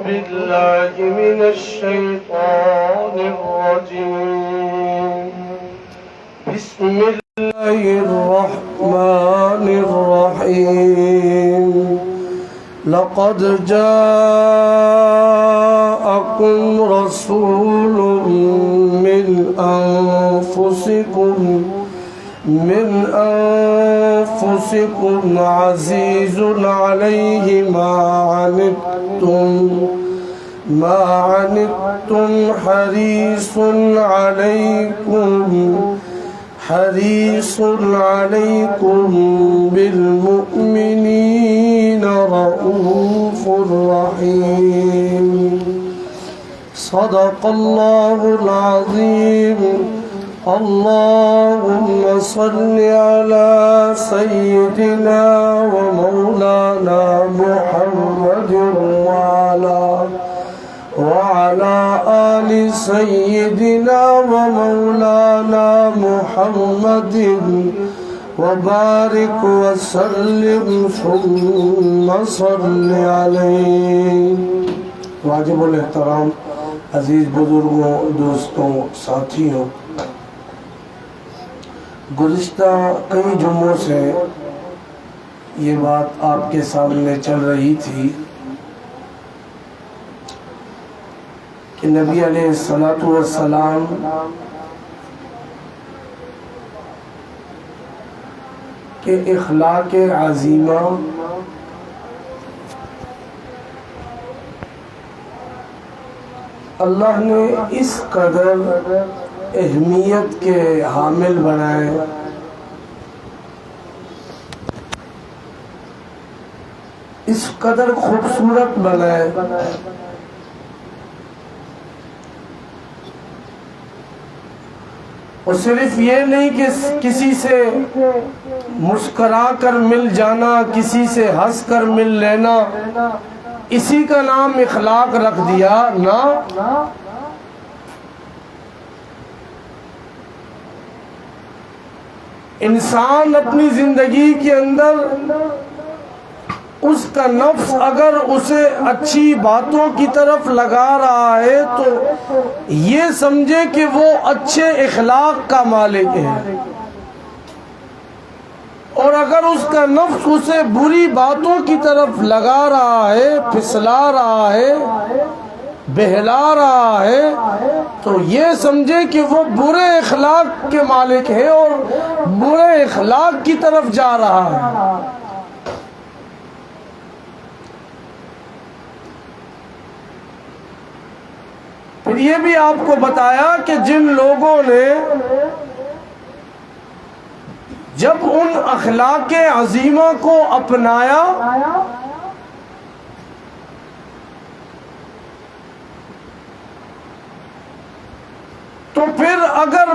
بالله من الشيطان الرجيم. بسم الله الرحمن الرحيم. لقد جاءكم رسول من أنفسكم عزيز عليه ما عنتم حريص عليكم بالمؤمنين رؤوف رحيم. صدق الله العظيم. اللهم صل على سيدنا ومولانا محمد وعلى آل سيدنا ومولانا محمد وبارك وسلم ثم صل عليه. واجب الاحترام عزیز بزرگوں، دوستوں، ساتھیوں، گزشتہ کئی جمعوں سے یہ بات آپ کے سامنے چل رہی تھی کہ نبی علیہ السلام کے اخلاق عظیمہ اللہ نے اس قدر اہمیت کے حامل بنائے، اس قدر خوبصورت بنائے اور صرف یہ نہیں کہ کسی سے مسکرا کر مل جانا، کسی سے ہنس کر مل لینا، اسی کا نام اخلاق رکھ دیا نا. انسان اپنی زندگی کے اندر اس کا نفس اگر اسے اچھی باتوں کی طرف لگا رہا ہے تو یہ سمجھے کہ وہ اچھے اخلاق کا مالک ہے، اور اگر اس کا نفس اسے بری باتوں کی طرف لگا رہا ہے، پھسلا رہا ہے، بہلا رہا ہے، تو یہ سمجھے کہ وہ برے اخلاق کے مالک ہے اور برے اخلاق کی طرف جا رہا ہے. پھر یہ بھی آپ کو بتایا کہ جن لوگوں نے جب ان اخلاق عظیمہ کو اپنایا تو پھر اگر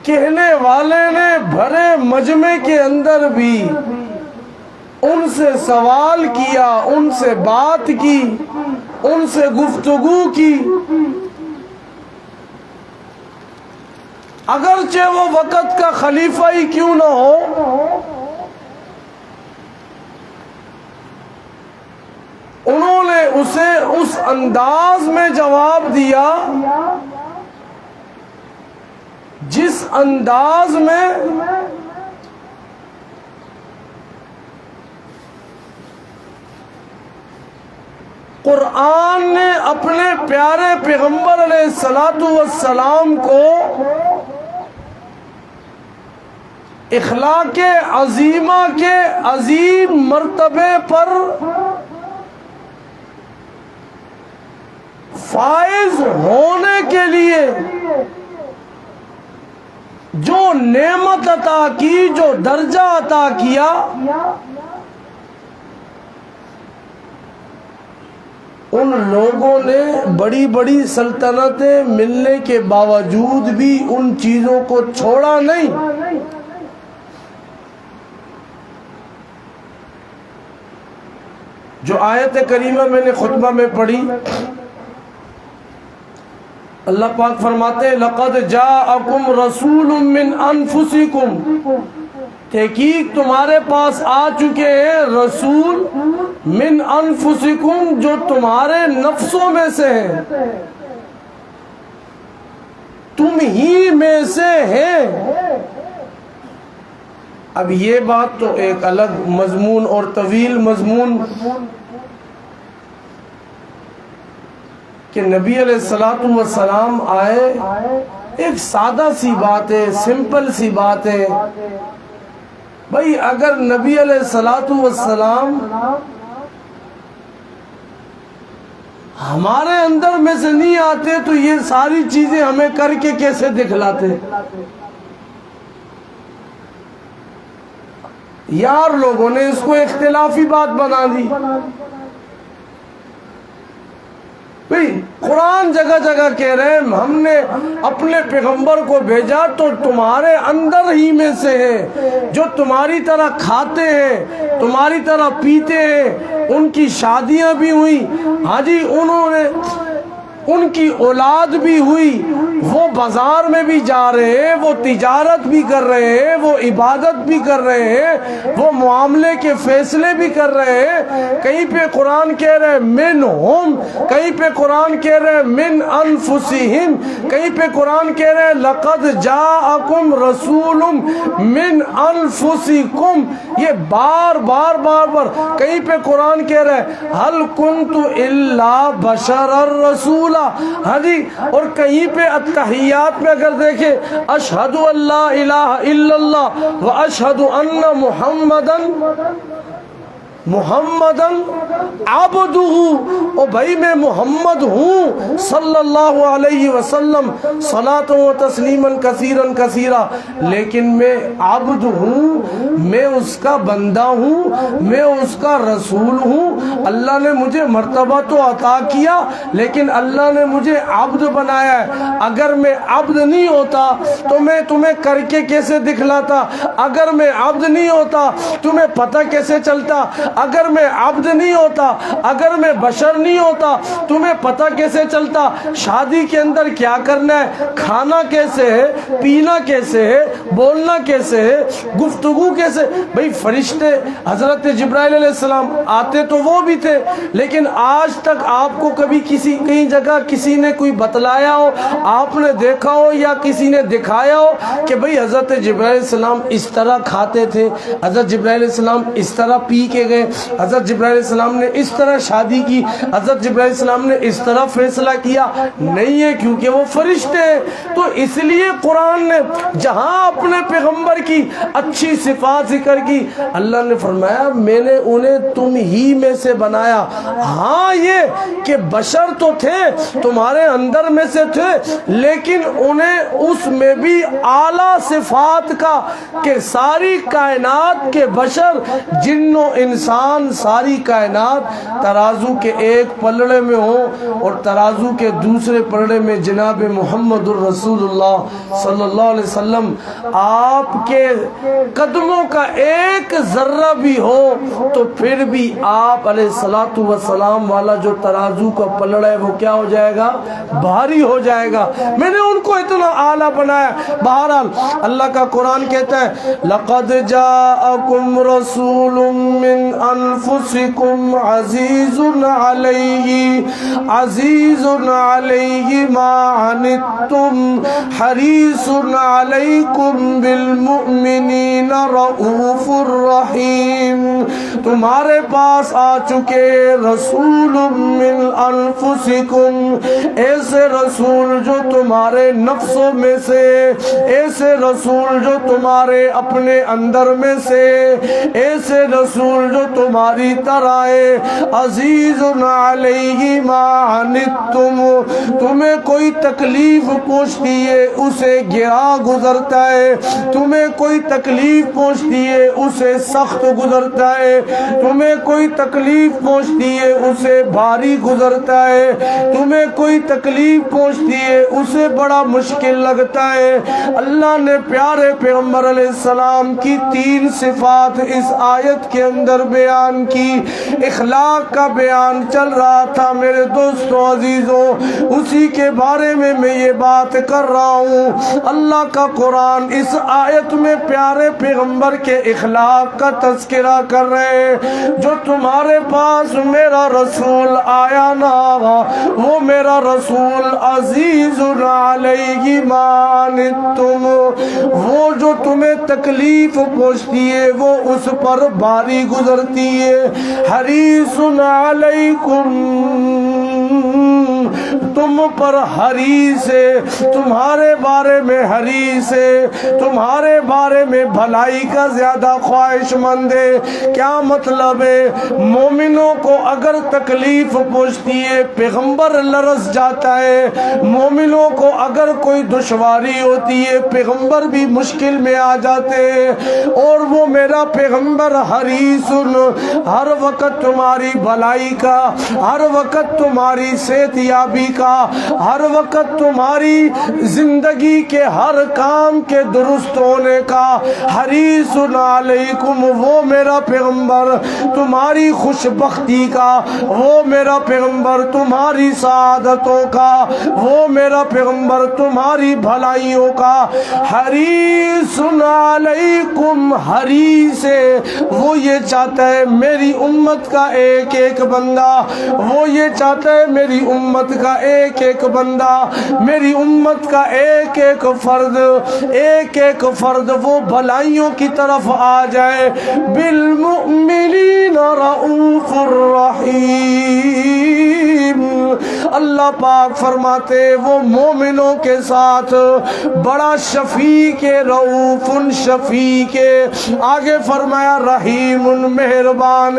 کہنے والے نے بھرے مجمع کے اندر بھی ان سے سوال کیا، ان سے بات کی، ان سے گفتگو کی، اگرچہ وہ وقت کا خلیفہ ہی کیوں نہ ہو، انہوں نے اسے اس انداز میں جواب دیا جس انداز میں قرآن نے اپنے پیارے پیغمبر علیہ السلام کو اخلاق عظیمہ کے عظیم مرتبے پر فائز ہونے کے لیے جو نعمت عطا کی، جو درجہ عطا کیا، ان لوگوں نے بڑی بڑی سلطنتیں ملنے کے باوجود بھی ان چیزوں کو چھوڑا نہیں. جو آیت کریمہ میں نے خطبہ میں پڑھی، اللہ پاک فرماتے ہیں لَقَدْ جَاءَكُمْ رَسُولٌ مِّنْ أَنفُسِكُمْ، تحقیق تمہارے پاس آ چکے ہیں رسول من انفسکم جو تمہارے نفسوں میں سے ہیں، تم ہی میں سے ہیں۔ اب یہ بات تو ایک الگ مضمون اور طویل مضمون کہ نبی علیہ الصلوۃ والسلام آئے، ایک سادہ سی بات ہے، سمپل سی بات ہے۔ بھئی اگر نبی علیہ الصلوۃ والسلام ہمارے اندر میں سے نہیں آتے تو یہ ساری چیزیں ہمیں کر کے کیسے دکھلاتے؟ یار لوگوں نے اس کو اختلافی بات بنا دی۔ قرآن جگہ جگہ کہہ رہے ہیں ہم نے اپنے پیغمبر کو بھیجا تو تمہارے اندر ہی میں سے ہے، جو تمہاری طرح کھاتے ہیں، تمہاری طرح پیتے ہیں، ان کی شادیاں بھی ہوئی، ہاں جی انہوں نے ان کی اولاد بھی ہوئی، وہ بازار میں بھی جا رہے ہیں، وہ تجارت بھی کر رہے ہیں، وہ عبادت بھی کر رہے ہیں، وہ معاملے کے فیصلے بھی کر رہے ہیں۔ کہیں پہ قرآن کہہ رہے ہیں منہم، کہیں پہ قرآن کہہ رہے ہیں من انفسہم، کہیں پہ قرآن کہہ رہے ہیں لقد جاءکم رسول من انفسکم، یہ بار بار بار بار۔ کہیں پہ قرآن کہہ رہے ہیں هل كنت الا بشر الرسول، ہاں جی، اور کہیں پہ التحیات میں اگر دیکھیں اشہد ان لا الہ الا اللہ و اشہد ان محمدن عبدہ، او بھائی میں محمد ہوں صلی اللہ علیہ وسلم صلاۃ و تسلیما کثیرا کثیرا، لیکن میں عبد ہوں، میں اس کا بندہ ہوں، میں اس کا رسول ہوں۔ اللہ نے مجھے مرتبہ تو عطا کیا لیکن اللہ نے مجھے عبد بنایا ہے۔ اگر میں عبد نہیں ہوتا تو میں تمہیں کر کے کیسے دکھلاتا؟ اگر میں عبد نہیں ہوتا تمہیں پتہ کیسے چلتا؟ اگر میں عبد نہیں ہوتا، اگر میں بشر نہیں ہوتا تمہیں پتہ کیسے چلتا شادی کے اندر کیا کرنا ہے، کھانا کیسے ہے، پینا کیسے ہے، بولنا کیسے ہے، گفتگو کیسے؟ بھئی فرشتے حضرت جبرائیل علیہ السلام آتے تو وہ بھی تھے، لیکن آج تک آپ کو کبھی کہیں جگہ کسی نے کوئی بتلایا ہو، آپ نے دیکھا ہو یا کسی نے دکھایا ہو کہ بھئی حضرت جبرائیل علیہ السلام اس طرح کھاتے تھے، حضرت جبرائیل علیہ السلام اس طرح پی کے گئے، حضرت جبرائیل علیہ السلام نے اس طرح شادی کی، حضرت جبرائیل علیہ السلام نے اس طرح فیصلہ کیا؟ نہیں ہے، کیونکہ وہ فرشتے ہیں۔ تو اس لیے قرآن نے جہاں اپنے پیغمبر کی اچھی صفات ذکر کی، اللہ نے فرمایا میں نے انہیں تم ہی میں سے بنایا۔ ہاں یہ کہ بشر تو تھے، تمہارے اندر میں سے تھے، لیکن انہیں اس میں بھی اعلیٰ صفات کا کہ ساری کائنات کے بشر جن و انسان، ساری کائنات ترازو کے ایک پلڑے میں ہو اور ترازو کے دوسرے پلڑے میں جناب محمد الرسول اللہ صلی اللہ علیہ وسلم، آپ کے قدموں کا ایک ذرہ بھی ہو تو پھر بھی آپ علیہ الصلوۃ والسلام والا جو ترازو کا پلڑا ہے وہ کیا ہو جائے گا؟ بھاری ہو جائے گا۔ میں نے ان کو اتنا اعلیٰ بنایا۔ بہرحال اللہ کا قرآن کہتا ہے لقد جاءکم رسول من انفسکم عزیز علیہ ما عنتم حریص علیکم بالمؤمنین رؤوف الرحیم، تمہارے پاس آ چکے رسول من انفسکم، ایسے رسول جو تمہارے نفسوں میں سے، ایسے رسول جو تمہارے اپنے اندر میں سے، ایسے رسول جو تمہاری طرح ہے، عزیز علیہ ما عنتم، تمہیں کوئی تکلیف پہنچتی ہے اسے گرا گزرتا ہے، تمہیں کوئی تکلیف پہنچتی ہے اسے سخت گزرتا ہے، تمہیں کوئی تکلیف پہنچتی ہے اسے بھاری گزرتا ہے، تمہیں کوئی تکلیف پہنچتی ہے اسے بڑا مشکل لگتا ہے۔ اللہ نے پیارے پیغمبر علیہ السلام کی 3 صفات اس آیت کے اندر بیان کی، اخلاق کا بیان چل رہا تھا میرے دوستوں عزیزوں، اسی کے بارے میں یہ بات کر رہا ہوں۔ اللہ کا قرآن اس آیت میں پیارے پیغمبر کے اخلاق کا تذکرہ کر رہے ہیں۔ جو تمہارے پاس میرا رسول آیا نا، وہ میرا رسول عزیز علیہ ما عنتم، وہ جو تمہیں تکلیف پہنچتی ہے وہ اس پر باری گزرتی ہے۔ حریص علیکم، تم پر حریص ہے، تمہارے بارے میں حریص ہے، تمہارے بارے میں بھلائی کا زیادہ خواہش مند ہے۔ کیا مطلب ہے؟ مومنوں کو اگر تکلیف پہنچتی ہے پیغمبر لرز جاتا ہے، مومنوں کو اگر کوئی دشواری ہوتی ہے پیغمبر بھی مشکل میں آ جاتے ہیں، اور وہ میرا پیغمبر حریص، ہر وقت تمہاری بھلائی کا، ہر وقت تمہاری صحت یابی کا، ہر وقت تمہاری زندگی کے ہر کام کے درست ہونے کا، حریص علیکم، وہ میرا پیغمبر تمہاری خوش بختی کا، وہ میرا پیغمبر تمہاری سعادتوں کا، وہ میرا پیغمبر تمہاری بھلائیوں کا۔ حریص علیکم، حریص ہے، وہ یہ چاہتا ہے میری امت کا ایک ایک بندہ، وہ یہ چاہتا ہے میری امت کا ایک ایک بندہ، میری امت کا ایک ایک فرد، ایک ایک فرد وہ بھلائیوں کی طرف آ جائے۔ بالمؤمنین رؤوف الرحیم، اللہ پاک فرماتے وہ مومنوں کے ساتھ بڑا شفیق رؤوف شفیق، آگے فرمایا رحیم مہربان،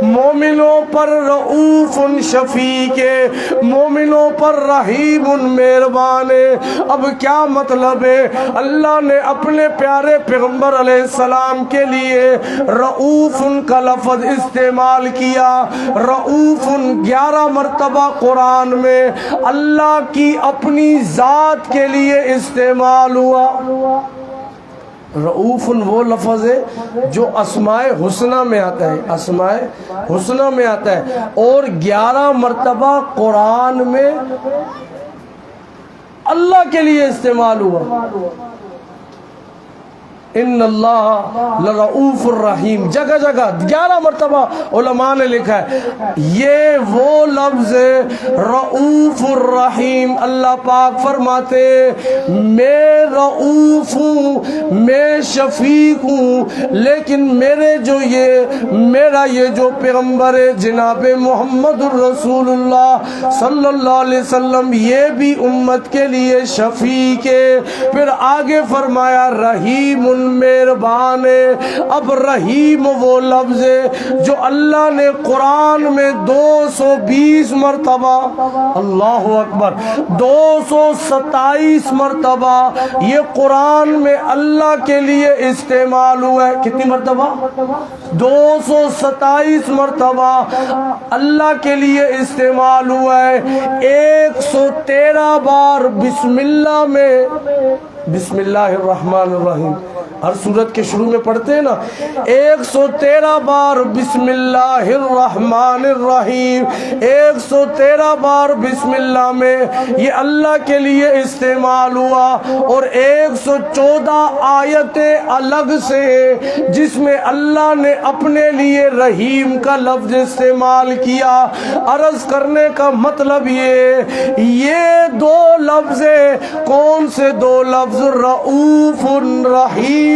مومنوں پر رؤوف شفیق، مومنوں پر رحیم مہربان۔ اب کیا مطلب ہے؟ اللہ نے اپنے پیارے پیغمبر علیہ السلام کے لیے رؤوف کا لفظ استعمال کیا۔ رؤوف 11 مرتبہ قرآن میں اللہ کی اپنی ذات کے لیے استعمال ہوا۔ رؤوف وہ لفظ ہے جو اسماء حسنہ میں آتا ہے، اسماء حسنہ میں آتا ہے، اور 11 مرتبہ قرآن میں اللہ کے لیے استعمال ہوا۔ ان اللہ لرؤوف الرحیم، جگہ جگہ 11 مرتبہ علماء نے لکھا ہے۔ یہ وہ لفظ ہے رؤوف الرحیم، اللہ پاک فرماتے میں رؤوف ہوں، میں شفیق ہوں، لیکن میرا یہ جو پیغمبر ہے جناب محمد الرسول اللہ صلی اللہ علیہ وسلم، یہ بھی امت کے لیے شفیق ہے۔ پھر آگے فرمایا رحیم مہربان ہے۔ اب رحیم وہ لفظ ہے جو اللہ نے قرآن میں 220 مرتبہ، اللہ اکبر، 227 مرتبہ یہ قرآن میں اللہ کے لیے استعمال ہوا ہے۔ کتنی مرتبہ؟ 227 مرتبہ اللہ کے لیے استعمال ہوا ہے۔ 113 بار بسم اللہ میں، بسم اللہ الرحمن الرحیم، ہر سورت کے شروع میں پڑھتے ہیں نا، 113 بار بسم اللہ الرحمن الرحیم، 113 بار بسم اللہ میں یہ اللہ کے لیے استعمال ہوا، اور 114 آیتیں الگ سے جس میں اللہ نے اپنے لیے رحیم کا لفظ استعمال کیا۔ عرض کرنے کا مطلب یہ 2 لفظ، کون سے 2 لفظ؟ رؤوف رحیم۔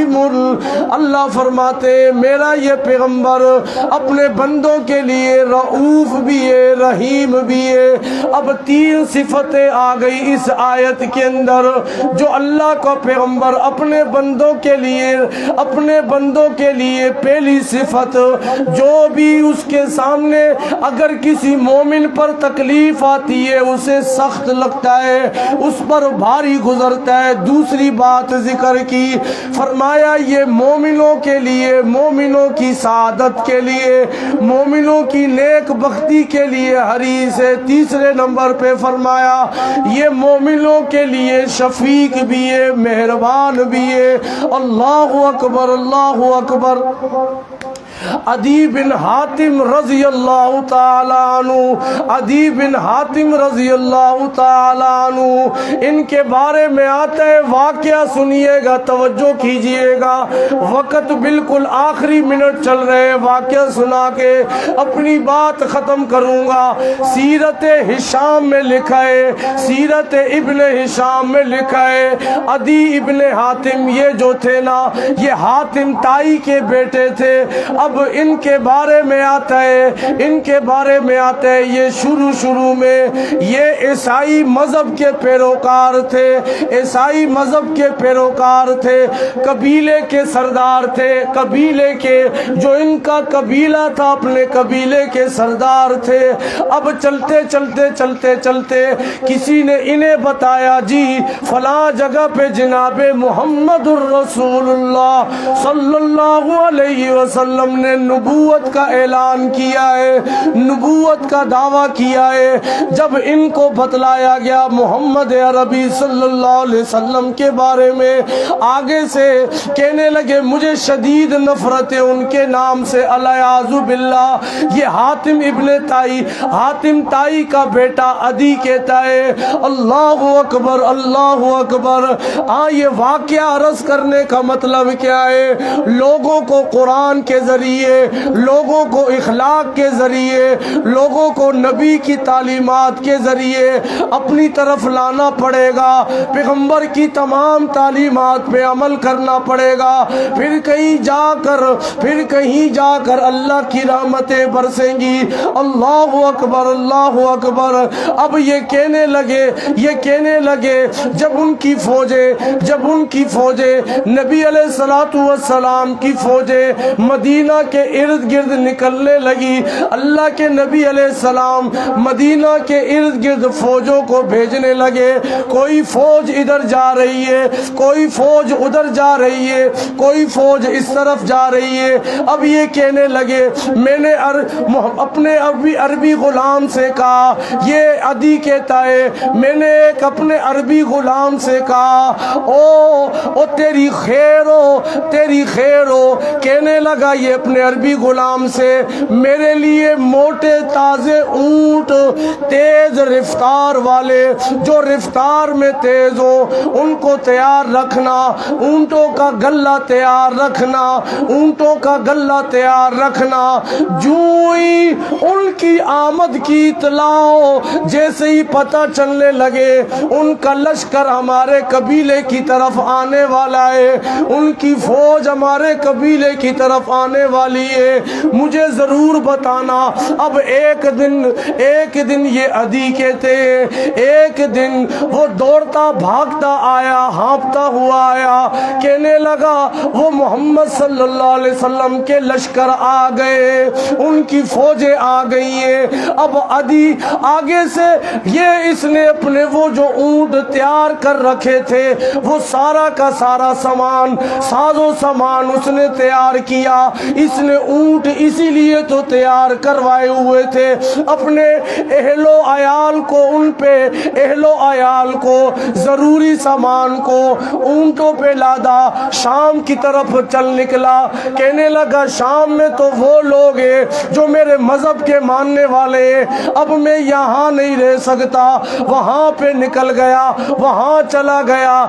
اللہ فرماتے میرا یہ پیغمبر اپنے بندوں کے لیے رؤوف بھی ہے، رحیم بھی ہے۔ اب 3 صفتیں آ گئی اس آیت کے اندر جو اللہ کا پیغمبر اپنے بندوں کے لیے پہلی صفت، جو بھی اس کے سامنے اگر کسی مومن پر تکلیف آتی ہے اسے سخت لگتا ہے، اس پر بھاری گزرتا ہے۔ دوسری بات ذکر کی، فرمایا یہ مومنوں کے لیے، مومنوں کی سعادت کے لیے، مومنوں کی نیک بختی کے لیے حریص ہے۔ تیسرے نمبر پہ فرمایا یہ مومنوں کے لیے شفیق بھی ہے، مہربان بھی ہے۔ اللہ اکبر، اللہ اکبر۔ عدی بن حاتم رضی اللہ تعالیٰ عنہ، عدی بن حاتم رضی اللہ تعالیٰ عنہ، ان کے بارے میں آتا ہے واقعہ، سنیے گا، توجہ کیجئے گا، وقت بالکل آخری منٹ چل رہے، واقعہ سنا کے اپنی بات ختم کروں گا۔ سیرت ہشام میں لکھا ہے، سیرت ابن ہشام میں لکھا ہے، عدی ابن حاتم یہ جو تھے نا، یہ حاتم تائی کے بیٹے تھے۔ اب ان کے بارے میں آتا ہے، ان کے بارے میں آتا ہے، یہ شروع میں یہ عیسائی مذہب کے پیروکار تھے، عیسائی مذہب کے پیروکار تھے، قبیلے کے سردار تھے، قبیلے کے جو ان کا قبیلہ تھا اپنے قبیلے کے سردار تھے۔ اب چلتے چلتے کسی نے انہیں بتایا جی فلاں جگہ پہ جناب محمد الرسول اللہ صلی اللہ علیہ وسلم نے نبوت کا اعلان کیا ہے، نبوت کا دعویٰ کیا ہے۔ جب ان کو بتلایا گیا محمد عربی صلی اللہ علیہ وسلم کے بارے میں، آگے سے کہنے لگے مجھے شدید نفرت ہے ان کے نام سے، الیاذ باللہ۔ یہ حاتم ابن تائی، حاتم تائی کا بیٹا عدی کہتا ہے اللہ اکبر اللہ اکبر۔ یہ واقعہ عرض کرنے کا مطلب کیا ہے؟ لوگوں کو قرآن کے ذریعے، لوگوں کو اخلاق کے ذریعے، لوگوں کو نبی کی تعلیمات کے ذریعے اپنی طرف لانا پڑے گا، پیغمبر کی تمام تعلیمات پہ عمل کرنا پڑے گا، پھر کہیں جا کر اللہ کی رحمتیں برسیں گی۔ اللہ اکبر اللہ اکبر۔ اب یہ کہنے لگے جب ان کی فوجیں نبی علیہ الصلوۃ والسلام کی فوجیں مدینہ کے ارد گرد نکلنے لگی، اللہ کے نبی علیہ السلام مدینہ کے ارد گرد فوجوں کو بھیجنے لگے، کوئی فوج ادھر جا رہی ہے، کوئی فوج ادھر جا رہی ہے، کوئی فوج اس طرف جا رہی ہے۔ اب یہ کہنے لگے میں نے اپنے عربی غلام سے کہا، یہ عدی کہتا ہے میں نے ایک اپنے عربی غلام سے کہا او تیری خیر ہو، کہنے لگا یہ اپنے عربی غلام سے میرے لیے موٹے تازے اونٹ، تیز رفتار والے، جو رفتار میں تیز ہو ان کو تیار رکھنا، اونٹوں کا غلہ تیار رکھنا۔ جو ہی ان کی آمد کی اطلاع ہو، جیسے ہی پتہ چلنے لگے ان کا لشکر ہمارے قبیلے کی طرف آنے والا ہے، ان کی فوج ہمارے قبیلے کی طرف آنے والی ہے، مجھے ضرور بتانا۔ اب ایک دن یہ عدی کہتے ہیں، ایک دن وہ دوڑتا بھاگتا آیا، ہانپتا ہوا آیا، کہنے لگا وہ محمد صلی اللہ علیہ وسلم کے لشکر آ گئے، ان کی فوجیں آ گئی ہیں۔ اب عدی آگے سے اس نے اپنے وہ جو اونٹ تیار کر رکھے تھے، وہ سارا کا سارا ساز و سامان اس نے تیار کیا۔ اس نے اونٹ اسی لیے تو تیار کروائے ہوئے تھے، اپنے اہل و عیال کو ضروری سامان کو اونٹوں پہ لادا، شام کی طرف چل نکلا، کہنے لگا شام میں تو وہ لوگ ہیں جو میرے مذہب کے ماننے والے ہیں، اب میں یہاں نہیں رہ سکتا، وہاں پہ نکل گیا، وہاں چلا گیا۔